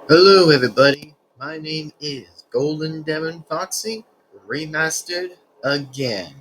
Hello, everybody. My name is Golden Devin-Foxy, Remastered again.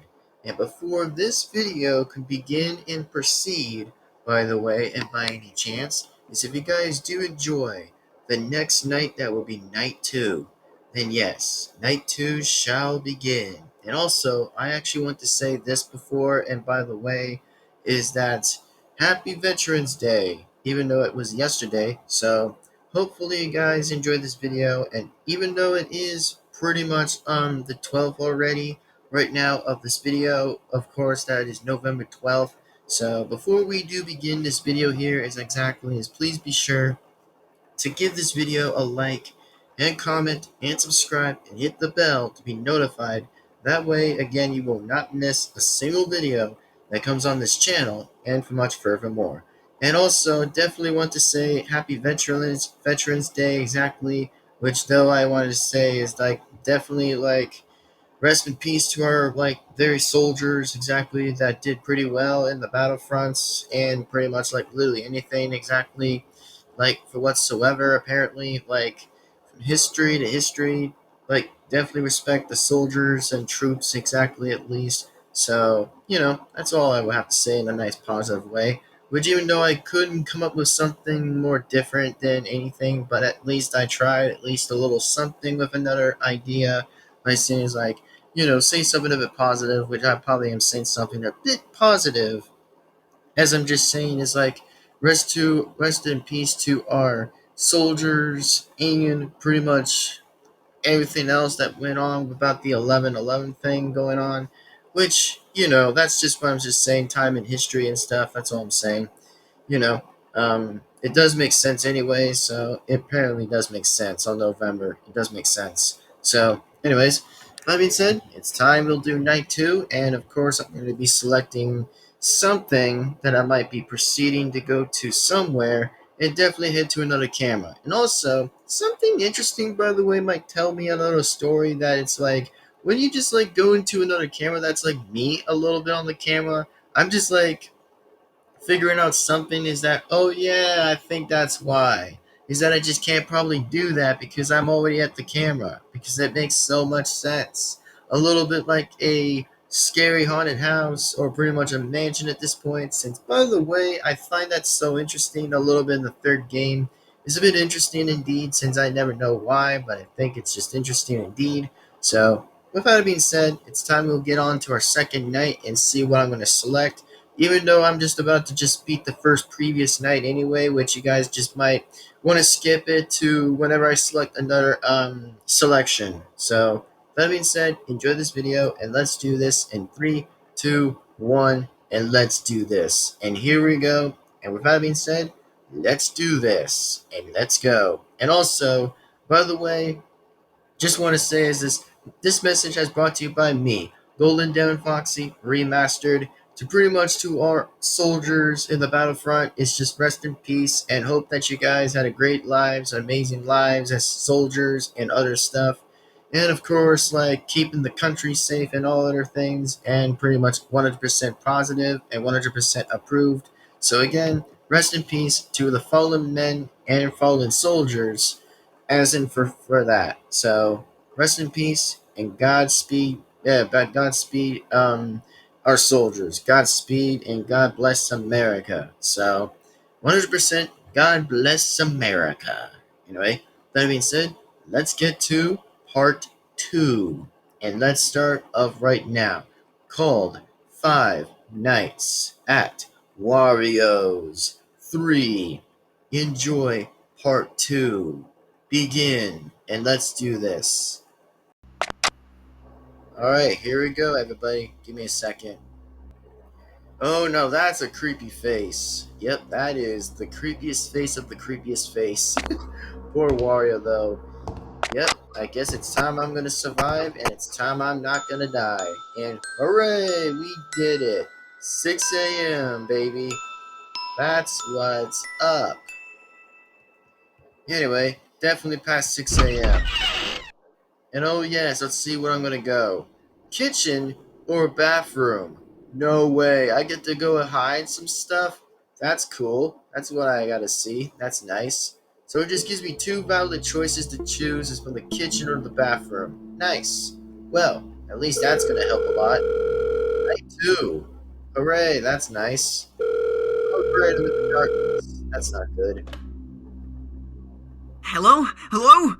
And before this video can begin and proceed, by the way, and by any chance, is if you guys do enjoy the next night, that will be night 2, then yes, night 2 shall begin. And also, I actually want to say this before, and by the way, is that Happy Veterans Day, even though it was yesterday, so hopefully you guys enjoyed this video, and even though it is pretty much the 12th already right now of this video, of course that is November 12th. So before we do begin this video here is exactly is please be sure to give this video a like and comment and subscribe and hit the bell to be notified. That way, again, you will not miss a single video that comes on this channel and for much furthermore. And also, definitely want to say Happy Veterans Day exactly, which though I wanted to say is like definitely like rest in peace to our like very soldiers exactly that did pretty well in the battlefronts and pretty much like literally anything exactly like for whatsoever apparently like from history to history, like definitely respect the soldiers and troops exactly at least. So that's all I would have to say in a nice positive way, which even though I couldn't come up with something more different than anything, but at least I tried at least a little something with another idea. My saying is like, say something a bit positive, which I probably am saying something a bit positive, as I'm just saying is like, rest in peace to our soldiers and pretty much everything else that went on about the 11/11 thing going on, which that's just what I'm just saying. Time in history and stuff. That's all I'm saying. You know, it does make sense anyway. So it apparently does make sense on November. It does make sense. So, anyways, that being said, it's time we'll do night 2, and of course, I'm going to be selecting something that I might be proceeding to go to somewhere and definitely head to another camera. And also, something interesting, by the way, might tell me another story that it's like when you just like go into another camera that's like me a little bit on the camera, I'm just like figuring out something is that, oh yeah, I think that's why. Is that I just can't probably do that because I'm already at the camera. Because that makes so much sense. A little bit like a scary haunted house or pretty much a mansion at this point. Since, by the way, I find that so interesting a little bit in the third game. It's a bit interesting indeed since I never know why, but I think it's just interesting indeed. So, with that being said, it's time we'll get on to our second night and see what I'm going to select, even though I'm just about to just beat the first previous night anyway, which you guys just might want to skip it to whenever I select another selection. So that being said, enjoy this video and let's do this in 3, 2, 1, and let's do this. And here we go. And with that being said, let's do this and let's go. And also, by the way, just want to say is this message has brought to you by me, Golden Devin-Foxy, Remastered. To pretty much to our soldiers in the battlefront, it's just rest in peace and hope that you guys had a great lives, amazing lives as soldiers and other stuff. And of course, like keeping the country safe and all other things, and pretty much 100% positive and 100% approved. So again, rest in peace to the fallen men and fallen soldiers, as in for that. So rest in peace and Godspeed. Yeah, but Godspeed, our soldiers. Godspeed and God bless America. So 100% God bless America. Anyway, that being said, let's get to part 2. And let's start off right now. Called Five Nights at Wario's 3. Enjoy part 2. Begin, and let's do this. Alright, here we go, everybody. Give me a second. Oh no, that's a creepy face. Yep, that is the creepiest face of the creepiest face. Poor Wario, though. Yep, I guess it's time I'm gonna survive, and it's time I'm not gonna die. And hooray, we did it. 6 a.m., baby. That's what's up. Anyway, definitely past 6 a.m. And oh yes, let's see where I'm gonna go. Kitchen or bathroom? No way. I get to go hide some stuff? That's cool. That's what I gotta see. That's nice. So it just gives me two valid choices to choose is from the kitchen or the bathroom. Nice. Well, at least that's gonna help a lot. Night two. Hooray, that's nice. Oh great, I'm in the darkness. That's not good. Hello? Hello?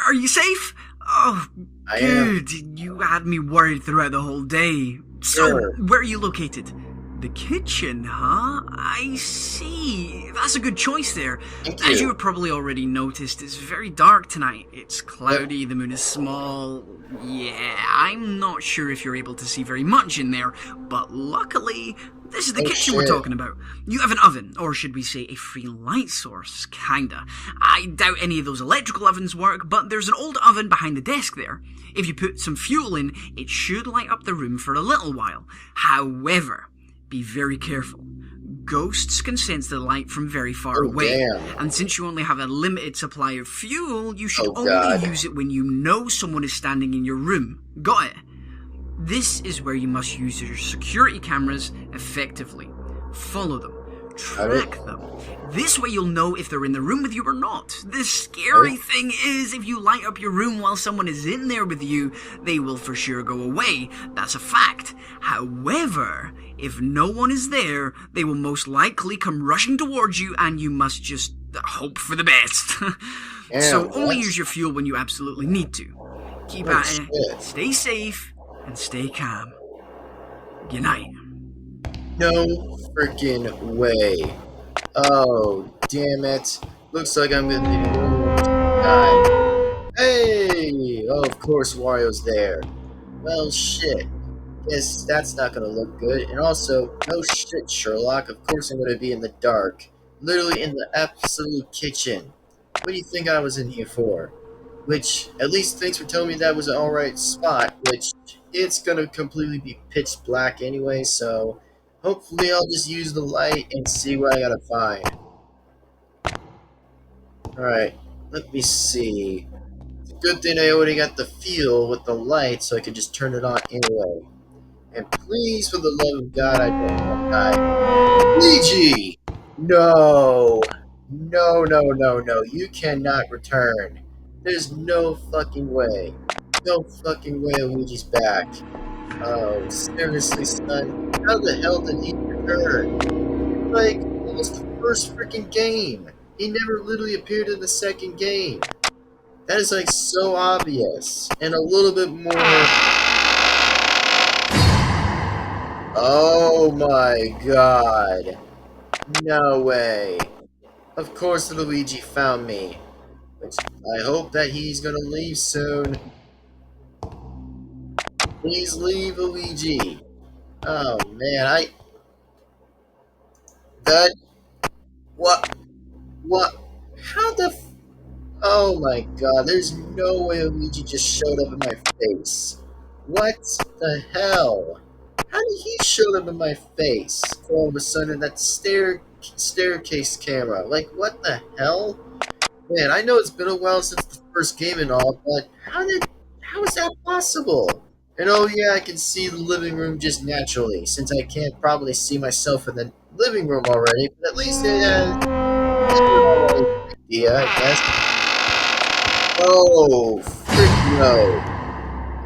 Are you safe? Oh, I am. good. You had me worried throughout the whole day. So, Sure. where are you located? The kitchen, huh? I see. That's a good choice there. Thank As you you. have probably already noticed, it's very dark tonight. It's cloudy, the moon is small. Yeah, I'm not sure if you're able to see very much in there, but luckily, this is the Oh kitchen we're shit. talking about. You have an oven, or should we say a free light source, kinda. I doubt any of those electrical ovens work, but there's an old oven behind the desk there. If you put some fuel in, it should light up the room for a little while. However, be very careful. Ghosts can sense the light from very far Oh away, damn. and since you only have a limited supply of fuel, you should Oh only god. use it when you know someone is standing in your room. Got it? This is where you must use your security cameras effectively. Follow them. Track them. This way you'll know if they're in the room with you or not. The scary thing is, if you light up your room while someone is in there with you, they will for sure go away. That's a fact. However, if no one is there, they will most likely come rushing towards you, and you must just hope for the best. So Damn, only what? use your fuel when you absolutely need to. Keep Oh at it, shit. stay safe, and stay calm. Good night. No freaking way. Oh, damn it. Looks like I'm gonna be the only one to die. Hey! Oh, of course Wario's there. Well, shit. Guess that's not gonna look good. And also, no shit, Sherlock. Of course I'm gonna be in the dark. Literally in the absolute kitchen. What do you think I was in here for? Which, at least thanks for telling me that was an alright spot, which it's gonna completely be pitch black anyway, so hopefully I'll just use the light and see what I gotta find. Alright, let me see. It's a good thing I already got the feel with the light, so I could just turn it on anyway. And please, for the love of God, I don't want to die. Luigi! No! No, no, no, no. You cannot return. There's no fucking way. No fucking way Luigi's back. Oh, seriously, son? How the hell did he return? Like, almost the first freaking game. He never literally appeared in the second game. That is like so obvious. And a little bit more. Oh my god. No way. Of course Luigi found me. Which I hope that he's gonna leave soon. Please leave, Luigi. Oh man, that what what how the oh my god, there's no way Luigi just showed up in my face. What the hell? How did he show up in my face all of a sudden that staircase camera? Like what the hell? Man, I know it's been a while since the first game and all, but how is that possible? And oh yeah, I can see the living room just naturally, since I can't probably see myself in the living room already, but at least it has an alright idea, I guess. Oh, frick no.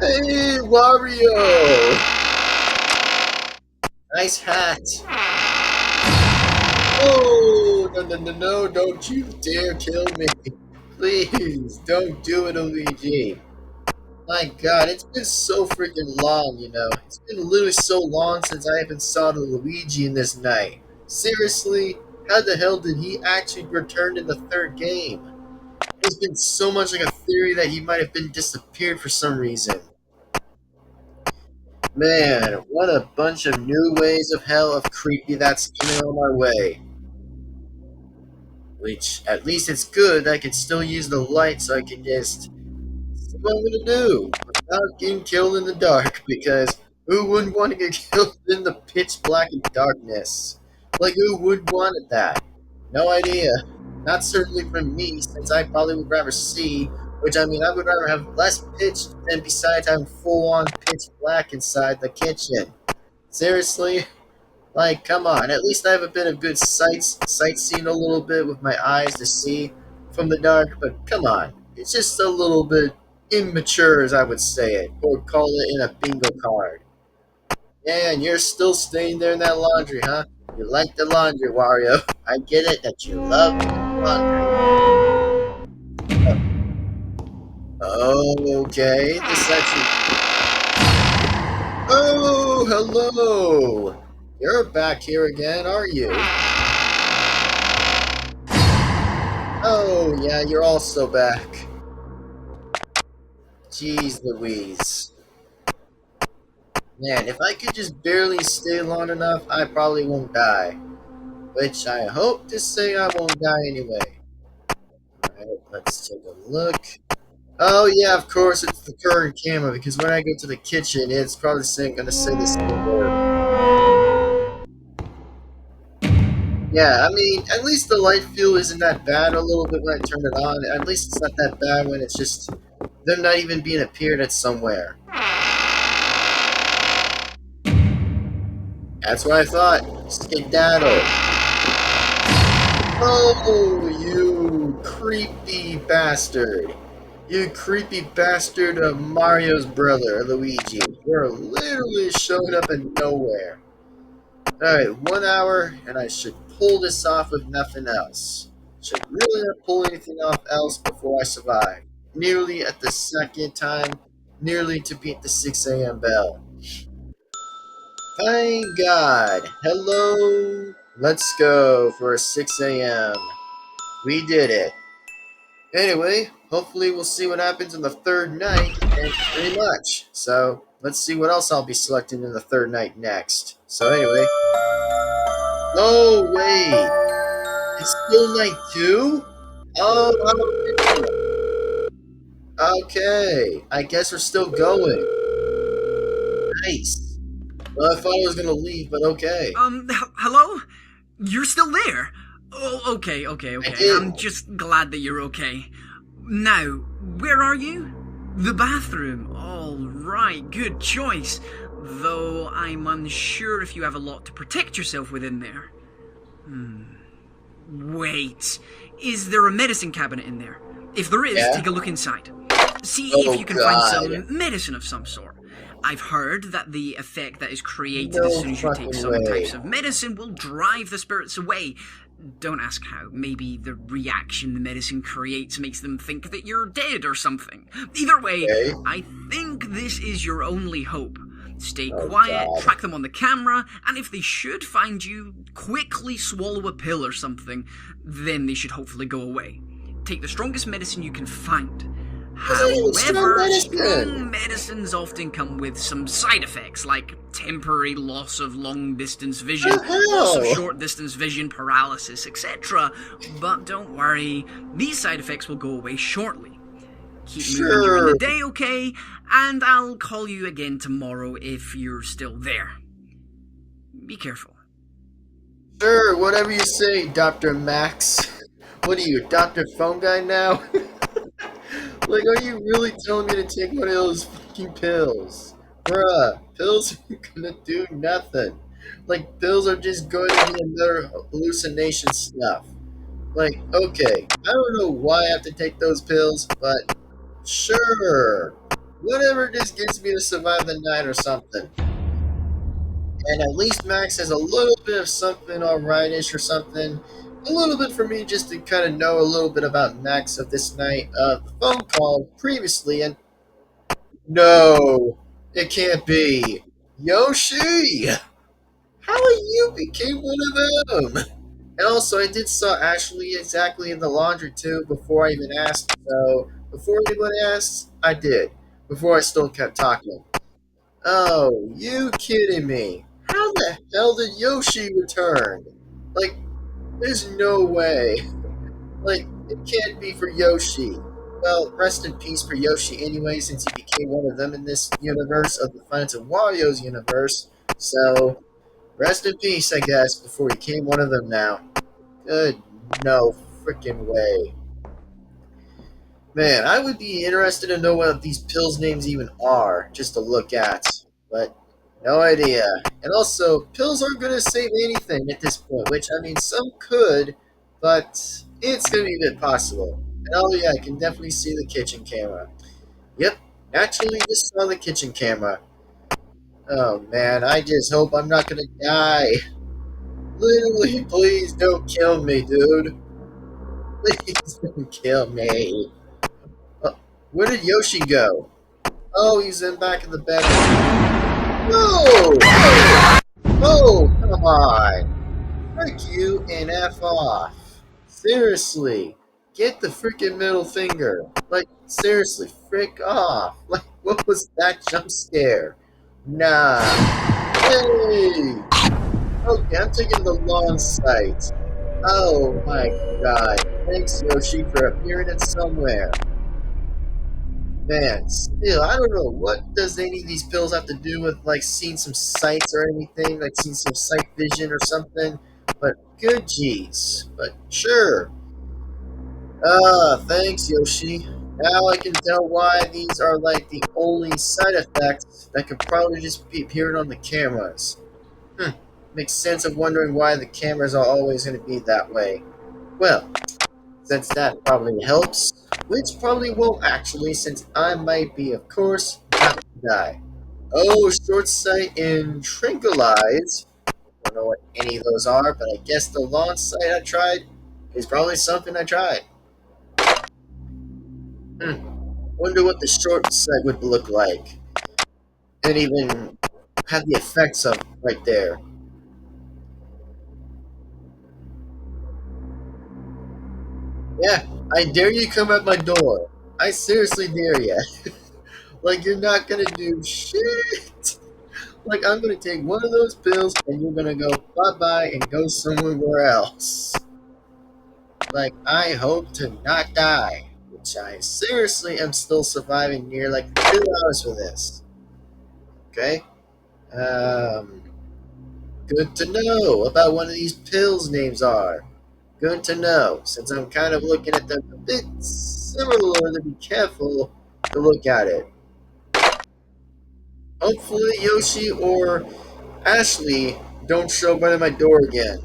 Hey, Wario! Nice hat. Oh, no, no, no, no, don't you dare kill me. Please, don't do it, Luigi. My god, it's been so freaking long, you know. It's been literally so long since I haven't saw the Luigi in this night. Seriously? How the hell did he actually return in the third game? There's been so much like a theory that he might have been disappeared for some reason. Man, what a bunch of new ways of hell of creepy that's coming on my way. Which, at least it's good that I can still use the light so I can just see what I'm gonna do without getting killed in the dark, because who wouldn't want to get killed in the pitch black and darkness? Like, who would want that? No idea. Not certainly from me, since I probably would rather see, which I mean, I would rather have less pitch than besides having full on pitch black inside the kitchen. Seriously? Like, come on. At least I have a bit of good sightseeing a little bit with my eyes to see. from the dark, but come on. It's just a little bit immature, as I would say it, or call it in a bingo card. Yeah, and you're still staying there in that laundry, huh? You like the laundry, Wario. I get it that you love laundry. Oh, okay. This actually. Oh, hello. You're back here again, are you? Oh, yeah, you're also back. Jeez Louise. Man, if I could just barely stay long enough, I probably won't die. Which I hope to say I won't die anyway. Alright, let's take a look. Oh yeah, of course it's the current camera because when I go to the kitchen, it's probably gonna say the same word. Yeah, I mean, at least the light feel isn't that bad a little bit when I turn it on. At least it's not that bad when it's just them not even being appeared at somewhere. That's what I thought. Skedaddle. Oh, you creepy bastard. You creepy bastard of Mario's brother, Luigi. You're literally showing up in nowhere. Alright, 1 hour, and I should pull this off with nothing else. Should really not pull anything off else before I survive. Nearly at the second time, nearly to beat the 6 a.m. bell. Thank God. Hello. Let's go for 6 a.m. We did it. Anyway, hopefully we'll see what happens in the third night, and pretty much. So, let's see what else I'll be selecting in the third night next. So anyway. Oh, wait. It's still night 2? Oh, okay. I guess we're still going. Nice. Well, I thought I was going to leave, but okay. Hello? You're still there? Oh, okay. I did. I'm just glad that you're okay. Now, where are you? The bathroom. All right, good choice. Though I'm unsure if you have a lot to protect yourself with in there. Wait, is there a medicine cabinet in there? If there is, Yeah? take a look inside. See Oh, if you can God. find some medicine of some sort. I've heard that the effect that is created No as soon as you take fucking some way. types of medicine will drive the spirits away. Don't ask how. Maybe the reaction the medicine creates makes them think that you're dead or something. Either way, Okay. I think this is your only hope. Stay Oh, quiet, God. track them on the camera, and if they should find you, quickly swallow a pill or something. Then they should hopefully go away. Take the strongest medicine you can find. However, strong medicines often come with some side effects, like temporary loss of long-distance vision, loss of short-distance vision, paralysis, etc. But don't worry, these side effects will go away shortly. Keep moving during the day, okay? And I'll call you again tomorrow if you're still there. Be careful. Sure, whatever you say, Dr. Max. What are you, Dr. Phone Guy now? Like, are you really telling me to take one of those fucking pills? Bruh, pills are gonna do nothing. Like, pills are just going to be another hallucination stuff. Like, okay, I don't know why I have to take those pills, but sure. Whatever just gets me to survive the night or something. And at least Max has a little bit of something alrightish or something. A little bit for me just to kind of know a little bit about Max of this night. The phone call previously, and no, it can't be. Yoshi! How you became one of them? And also, I did saw Ashley exactly in the laundry too before I even asked. So, before anybody asked, I did. Before I still kept talking. Oh, you kidding me? How the hell did Yoshi return? Like, there's no way. Like, it can't be for Yoshi. Well, rest in peace for Yoshi anyway, since he became one of them in this universe of the Finance of Wario's universe. So, rest in peace, I guess, before he became one of them now. Good no freaking way. Man, I would be interested to know what these pills' names even are, just to look at. But no idea. And also, pills aren't going to save anything at this point, which, I mean, some could, but it's going to be a bit possible. Oh yeah, I can definitely see the kitchen camera. Yep, naturally just saw the kitchen camera. Oh man, I just hope I'm not gonna die. Literally, please don't kill me, dude. Please don't kill me. Where did Yoshi go? Oh, he's in back in the bedroom. No! Hey! Oh, come on. Frick you and F off. Seriously. Get the freaking middle finger. Like, seriously, frick off. Like, what was that jump scare? Nah. Hey! Okay, I'm taking the long sight. Oh my god. Thanks, Yoshi, for appearing in somewhere. Man, still, I don't know. What does any of these pills have to do with, like, seeing some sights or anything? Like, seeing some sight vision or something? But good jeez. But sure. Ah, thanks, Yoshi. Now I can tell why these are, like, the only side effects that could probably just be appearing on the cameras. Makes sense of wondering why the cameras are always going to be that way. Well, since that probably helps, which probably won't actually, since I might be, of course, about to die. Oh, short sight and tranquilize. Don't know what any of those are, but I guess the long sight I tried is probably something I tried. Wonder what the short sight would look like. And even have the effects of right there. Yeah, I dare you come at my door. I seriously dare you. Like you're not gonna do shit. Like I'm gonna take one of those pills and you're gonna go bye bye and go somewhere else. Like I hope to not die, which I seriously am still surviving near like 2 hours for this. Okay. Um, Good to know about one of these pills names are. Good to know, since I'm kind of looking at them a bit similar to be careful to look at it. Hopefully Yoshi or Ashley don't show up by my door again.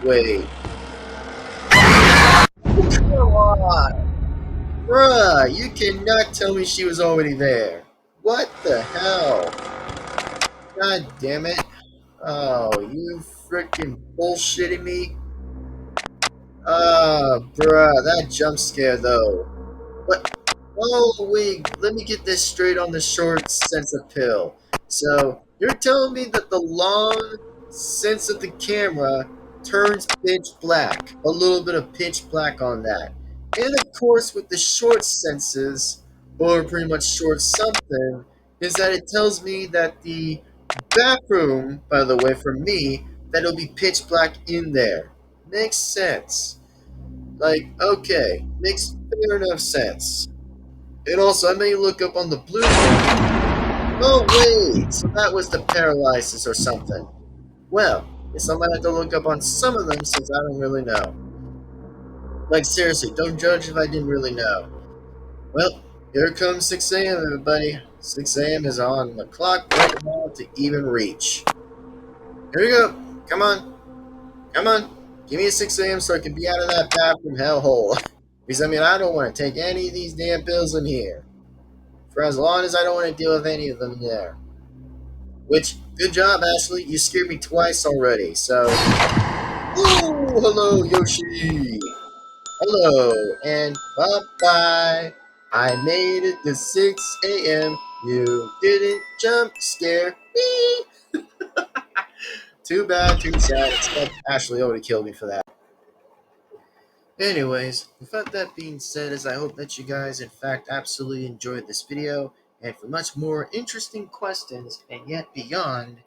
Wait. Come on! Bruh, you cannot tell me she was already there. What the hell? God damn it. Oh, you freaking bullshitting me? Bruh, that jump scare though. What? Oh, wait, let me get this straight on the short sensor pill. So, you're telling me that the long sense of the camera turns pitch black. A little bit of pitch black on that. And of course, with the short senses, or pretty much short something, is that it tells me that the bathroom, by the way, for me, that it'll be pitch black in there. Makes sense. Like, okay, makes fair enough sense. And also, I may look up on the blue one. Oh, wait! So that was the paralysis or something. Well, guess I might have to look up on some of them since I don't really know. Like, seriously, don't judge if I didn't really know. Well, here comes 6 a.m., everybody. 6 a.m. is on the clock right now to even reach. Here we go. Come on. Come on. Give me a 6 a.m. so I can be out of that bathroom hellhole. Because, I mean, I don't want to take any of these damn pills in here. For as long as I don't want to deal with any of them there. Which, good job, Ashley. You scared me twice already, so. Ooh, hello, Yoshi. Hello, and bye bye. I made it to 6 a.m. You didn't jump scare me. Too bad, too sad, except Ashley already killed me for that. Anyways, without that being said, is I hope that you guys, in fact, absolutely enjoyed this video. And for much more interesting questions, and yet beyond,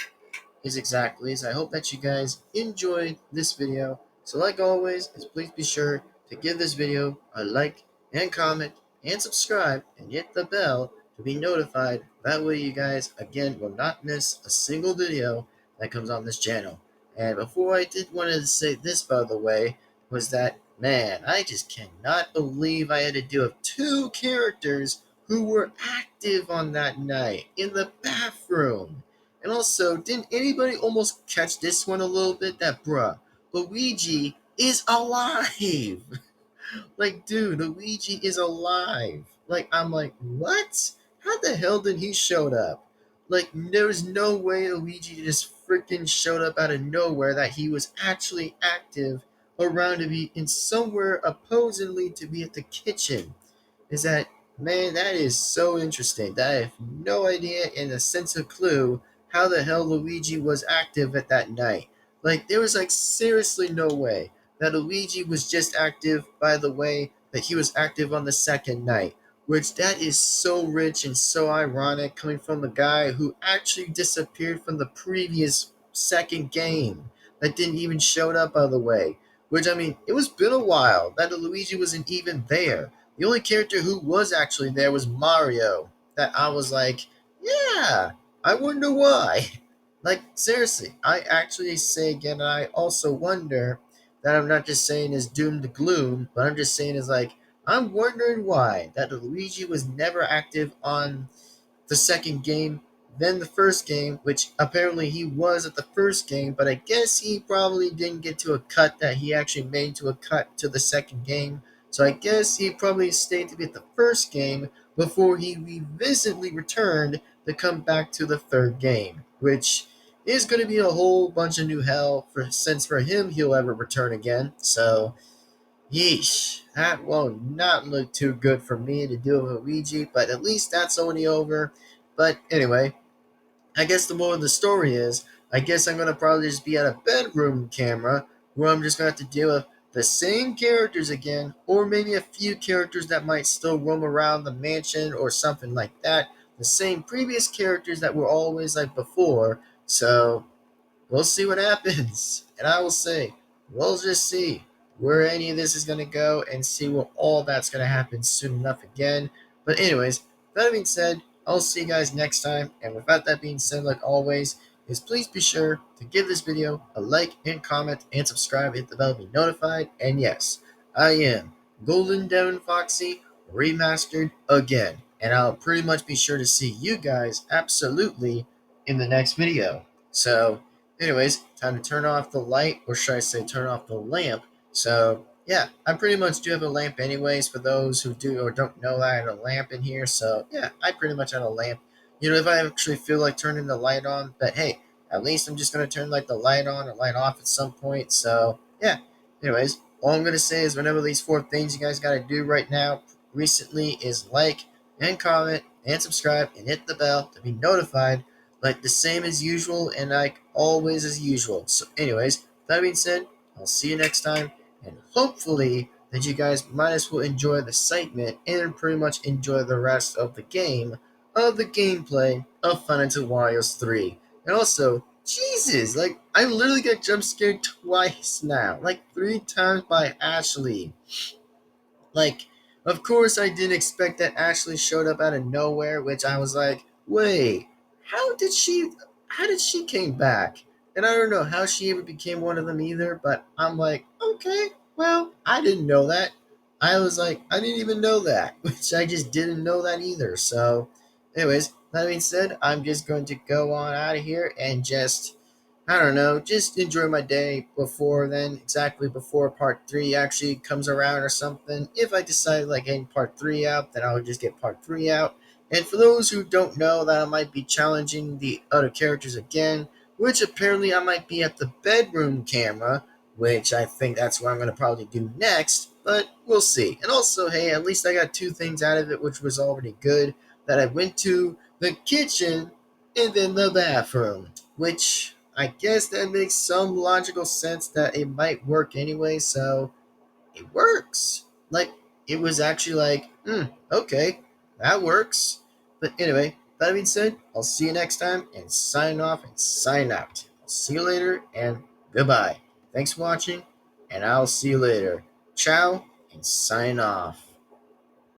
is exactly as I hope that you guys enjoyed this video. So like always, is please be sure to give this video a like and comment and subscribe and hit the bell to be notified. That way you guys, again, will not miss a single video that comes on this channel. And before I did want to say this, by the way, was that, man, I just cannot believe I had to deal with two characters who were active on that night in the bathroom. And also, didn't anybody almost catch this one a little bit? That bruh, Luigi is alive. Like, dude, Luigi is alive. Like, I'm like, what? How the hell did he showed up? Like, there's no way Luigi just freaking showed up out of nowhere that he was actually active around to be in somewhere supposedly to be at the kitchen. Is that, man, that is so interesting. That I have no idea in a sense of clue how the hell Luigi was active at that night. Like, there was like seriously no way that Luigi was just active by the way that he was active on the second night. Which that is so rich and so ironic coming from a guy who actually disappeared from the previous second game that didn't even show up by the way. Which I mean, it was been a while that Luigi wasn't even there. The only character who was actually there was Mario. That I was like, yeah, I wonder why. Like, seriously, I actually say again, and I also wonder that I'm not just saying is doomed to gloom, but I'm just saying is like, I'm wondering why that Luigi was never active on the second game than the first game, which apparently he was at the first game, but I guess he probably didn't get to a cut that he actually made to a cut to the second game. So I guess he probably stayed to be at the first game before he revisitedly returned to come back to the third game, which is going to be a whole bunch of new hell for since for him he'll ever return again. So yeesh, that will not look too good for me to deal with Luigi, but at least that's already over. But anyway, I guess the moral of the story is, I guess I'm gonna probably just be at a bedroom camera where I'm just gonna have to deal with the same characters again, or maybe a few characters that might still roam around the mansion or something like that. The same previous characters that were always like before. So we'll see what happens. And I will say, we'll just see where any of this is going to go and see what all that's going to happen soon enough again. But, anyways, that being said, I'll see you guys next time. And without that being said, like always, is please be sure to give this video a like and comment and subscribe, hit the bell to be notified. And yes, I am Golden Devin-Foxy Remastered again. And I'll pretty much be sure to see you guys absolutely in the next video. So, anyways, time to turn off the light, or should I say turn off the lamp. So, yeah, I pretty much do have a lamp anyways for those who do or don't know that I had a lamp in here. So, yeah, I pretty much have a lamp. You know, if I actually feel like turning the light on, but hey, at least I'm just going to turn like the light on or light off at some point. So, yeah, anyways, all I'm going to say is whenever these four things you guys got to do right now recently is like and comment and subscribe and hit the bell to be notified like the same as usual and like always as usual. So, anyways, that being said, I'll see you next time, and hopefully that you guys might as well enjoy the excitement and pretty much enjoy the rest of the game, of the gameplay of Fun into Wario's 3. And also, Jesus, like I literally got jump scared twice now, like 3 times by Ashley. Like, of course, I didn't expect that Ashley showed up out of nowhere, which I was like, wait, how did she? How did she came back? And I don't know how she ever became one of them either. But I'm like, okay, well, I didn't know that. I was like, I didn't even know that, which I just didn't know that either. So, anyways, that being said, I'm just going to go on out of here and just I don't know, just enjoy my day before then, exactly before part 3 actually comes around or something. If I decide like getting part 3 out, then I'll just get part 3 out. And for those who don't know that I might be challenging the other characters again, which apparently I might be at the bedroom camera, which I think that's what I'm going to probably do next, but we'll see. And also, hey, at least I got 2 things out of it, which was already good, that I went to the kitchen and then the bathroom, which I guess that makes some logical sense that it might work anyway, so it works. Like, it was actually like, okay, that works. But anyway, that being said, I'll see you next time and sign off and sign out. I'll see you later and goodbye. Thanks for watching, and I'll see you later. Ciao and sign off.